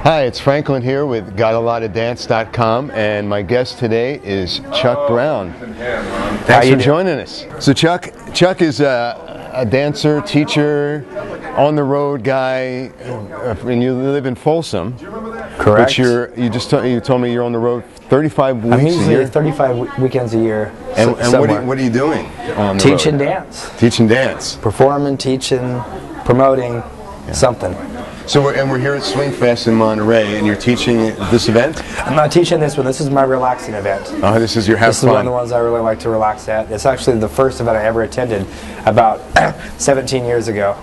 Hi, it's Franklin here with GotALotOfDance.com, and my guest today is Chuck Brown. Thanks for joining us. So Chuck is a dancer, teacher, on-the-road guy, and you live in Folsom. Correct. But you told me you're on the road 35 weeks I'm usually a year? 35 weekends a year. And what are you doing on the Teaching road? dance. Teaching dance. Performing, teaching, promoting, something. So we're here at Swingfest in Monterey, and you're teaching this event? I'm not teaching this one. This is my relaxing event. Oh, this is your have This fun. is one of the ones I really like to relax at. It's actually the first event I ever attended about 17 years ago.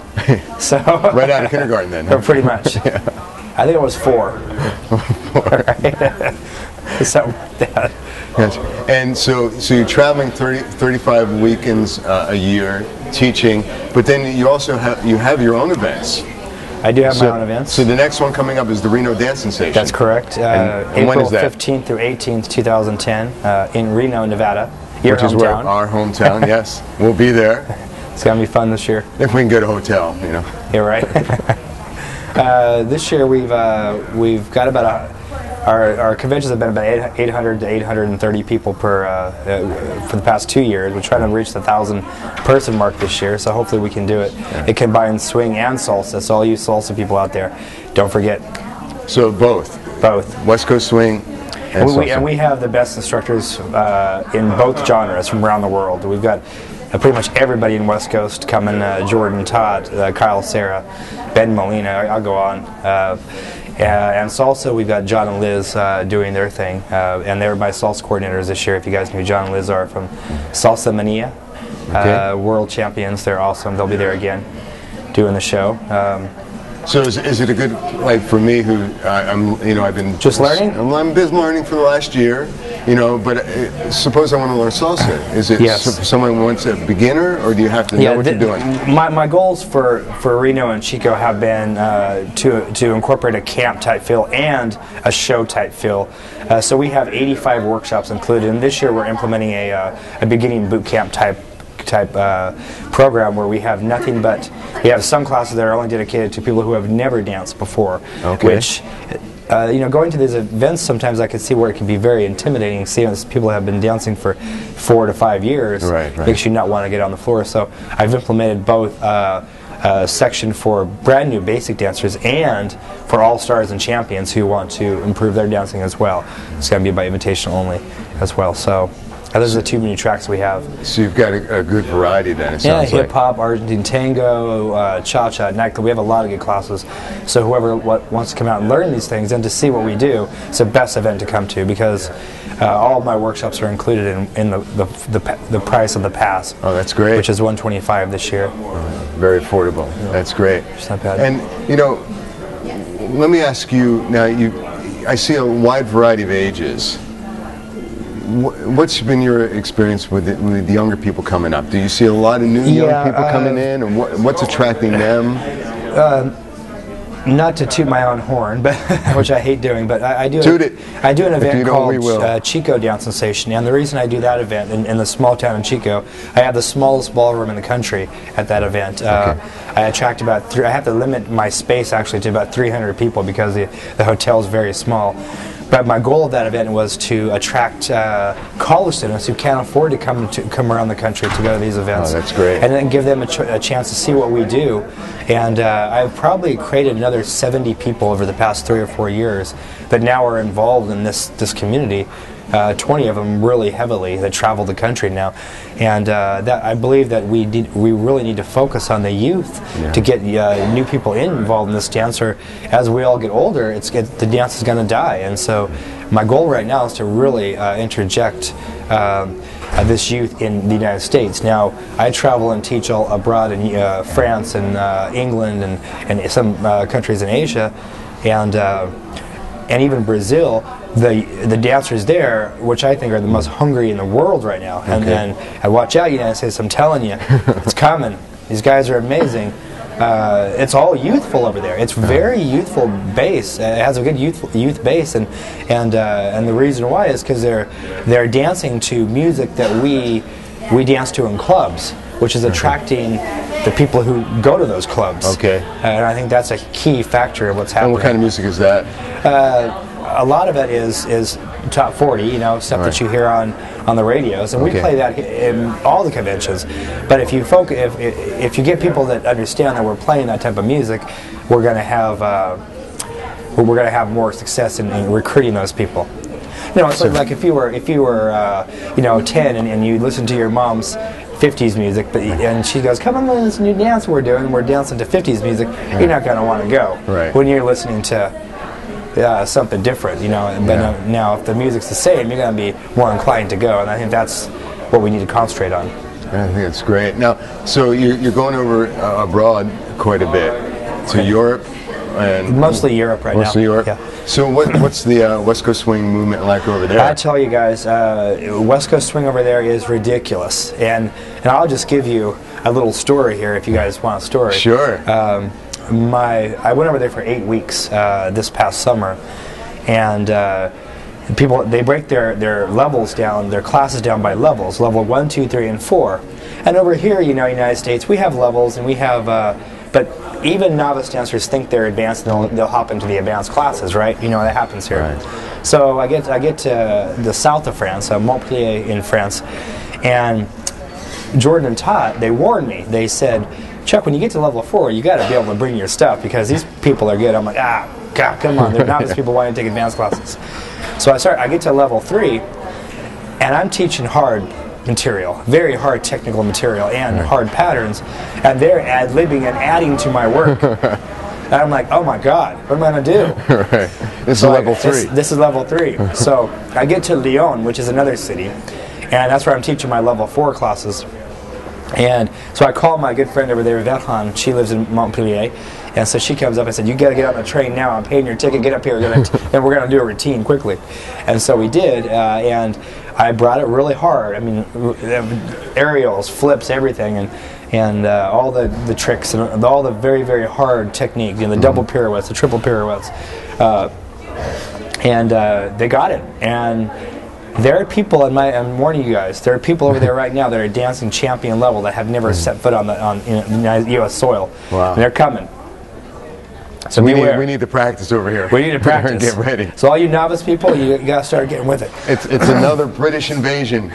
So right out of kindergarten then, huh? Pretty much. Yeah. I think it was 4. Right? Something like that. Yes. And so you're traveling 35 weekends a year teaching, but then you also have your own events. I do have my own events. So the next one coming up is the Reno Dance Sensation. That's correct. And when is that? April 15th through 18th, 2010, in Reno, Nevada. Which is where our hometown, yes. We'll be there. It's going to be fun this year. If we can get a hotel, you know. You're right. This year we've got about our conventions have been about 800 to 830 people for the past 2 years. We're trying to reach the 1,000-person mark this year, so hopefully we can do it. Yeah. It combines swing and salsa, so all you salsa people out there, don't forget. So both? Both. West Coast swing and salsa. And we have the best instructors in both genres from around the world. We've got pretty much everybody in West Coast coming, Jordan, Todd, Kyle, Sarah, Ben Molina, I'll go on. And salsa, we've got John and Liz doing their thing, and they're my salsa coordinators this year. If you guys know who John and Liz are from Salsa Mania, world champions, they're awesome. They'll be there again, doing the show. So is it a good, like for me who I've been just learning? I've been learning for the last year, but suppose I want to learn salsa. Is it someone who wants a beginner, or do you have to know what you're doing? My goals for Reno and Chico have been to incorporate a camp type feel and a show type feel. So we have 85 workshops included, and this year we're implementing a beginning bootcamp type program where we have nothing but we have some classes that are only dedicated to people who have never danced before. Okay. Which going to these events sometimes I can see where it can be very intimidating, seeing people have been dancing for 4 to 5 years. Right. Makes you not want to get on the floor. So I've implemented both a section for brand new basic dancers and for Allstars and Champions who want to improve their dancing as well. It's going to be by invitation only as well. So those are the 2 new tracks we have. So you've got a good variety then, it sounds like. Hip-hop, Argentine tango, cha-cha, nightclub. We have a lot of good classes. So whoever wants to come out and learn these things and to see what we do, it's the best event to come to because all of my workshops are included in the price of the pass. Oh, that's great. Which is $125 this year. Very affordable. Yeah. That's great. It's not bad. And, let me ask you, now I see a wide variety of ages. What's been your experience with the younger people coming up? Do you see a lot of new young people coming in, and what's attracting them? Not to toot my own horn, but which I hate doing, but I do an event called Chico Dance Sensation, and the reason I do that event in the small town in Chico, I have the smallest ballroom in the country at that event. I attract about I have to limit my space actually to about 300 people because the hotel is very small. But my goal of that event was to attract college students who can't afford to come around the country to go to these events. Oh, that's great. And then give them a chance to see what we do. And I've probably created another 70 people over the past 3 or 4 years that now are involved in this community. 20 of them really heavily that travel the country now, and that I believe that we really need to focus on the youth to get new people involved in this dance. Or as we all get older, the dance is going to die, and so my goal right now is to really interject this youth in the United States. Now I travel and teach all abroad in France and England and some countries in Asia, and even Brazil. The dancers there, which I think are the most hungry in the world right now, and then watch out, United States! I'm telling you, it's coming. These guys are amazing. It's all youthful over there. It's very youthful base. It has a good youth base, and the reason why is because they're dancing to music that we dance to in clubs, which is attracting the people who go to those clubs. Okay. And I think that's a key factor of what's happening. And what kind of music is that? A lot of it is top 40, you know, stuff that you hear on the radios, and we play that in all the conventions. But if you if you get people that understand that we're playing that type of music, we're going to have more success in recruiting those people. You know, it's like if you were you know, 10 and you listen to your mom's 50s music, and she goes, "Come on, this new dance we're doing. We're dancing to 50s music." You're not going to want to go when you're listening to something different, you know. But now, if the music's the same, you're going to be more inclined to go, and I think that's what we need to concentrate on. I think it's great. Now, so you're going over abroad quite a bit to Europe, and mostly Europe right now. Mostly Europe. Yeah. So what's the West Coast swing movement like over there? I tell you guys, West Coast swing over there is ridiculous, and I'll just give you a little story here if you guys want a story. Sure. I went over there for 8 weeks this past summer, and people, they break their levels down, their classes down by levels, level 1, 2, 3, and 4. And over here, you know, United States, we have levels, and we have, but even novice dancers think they're advanced, and they'll hop into the advanced classes, right? You know, that happens here. Right. So I get to the south of France, Montpellier in France, and Jordan and Todd, they warned me. They said, "Chuck, when you get to level 4, you got to be able to bring your stuff because these people are good." I'm like, God, come on, they're novice people wanting to take advanced classes. So I get to level 3, and I'm teaching hard material, very hard technical material, and hard patterns, and they're ad-libbing and adding to my work. And I'm like, oh my God, what am I going to do? Right. This is level 3. This is level 3. So I get to Lyon, which is another city, and that's where I'm teaching my level 4 classes. And so I called my good friend over there, Verhan. She lives in Montpellier, and so she comes up and said, "You got to get on the train now. I'm paying your ticket. Get up here, and we're going to do a routine quickly." And so we did, and I brought it really hard. I mean, aerials, flips, everything, and all the tricks and all the very, very hard technique. You know, the double pirouettes, the triple pirouettes, and they got it. And there are people I'm warning you guys. There are people over there right now that are dancing champion level that have never set foot on U.S. soil. Wow. And they're coming. So we need to practice over here. We need to practice. Get ready. So all you novice people, you got to start getting with it. It's another British invasion.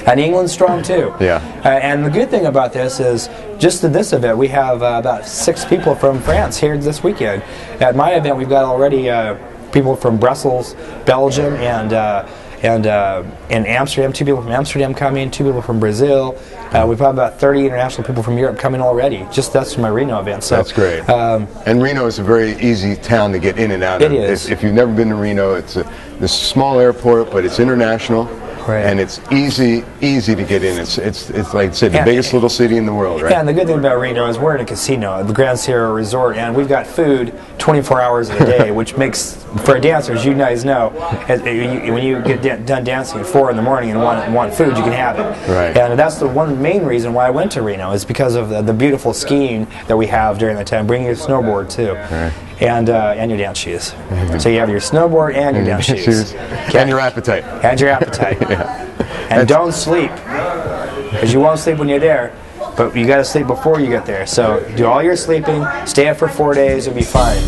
And England's strong too. Yeah. And the good thing about this is, just to this event, we have about 6 people from France here this weekend. At my event, we've got already people from Brussels, Belgium, and in Amsterdam, 2 people from Amsterdam coming, 2 people from Brazil. We've got about 30 international people from Europe coming already. Just that's my Reno event. So that's great. And Reno is a very easy town to get in and out of. It is. If you've never been to Reno, it's a small airport, but it's international. Right. And it's easy to get in. It's like I said, the biggest little city in the world, right? Yeah, and the good thing about Reno is we're in a casino, the Grand Sierra Resort, and we've got food 24 hours a day, which makes, for dancers, you guys know, when you get done dancing at 4 in the morning and want food, you can have it. Right. And that's the one main reason why I went to Reno, is because of the beautiful skiing that we have during the time. Bring your snowboard too. Right. And your dance shoes. So you have your snowboard and your dance shoes. And your appetite. And your appetite. Yeah. And don't sleep, because you won't sleep when you're there, but you got to sleep before you get there. So do all your sleeping, stay up for 4 days, you'll be fine.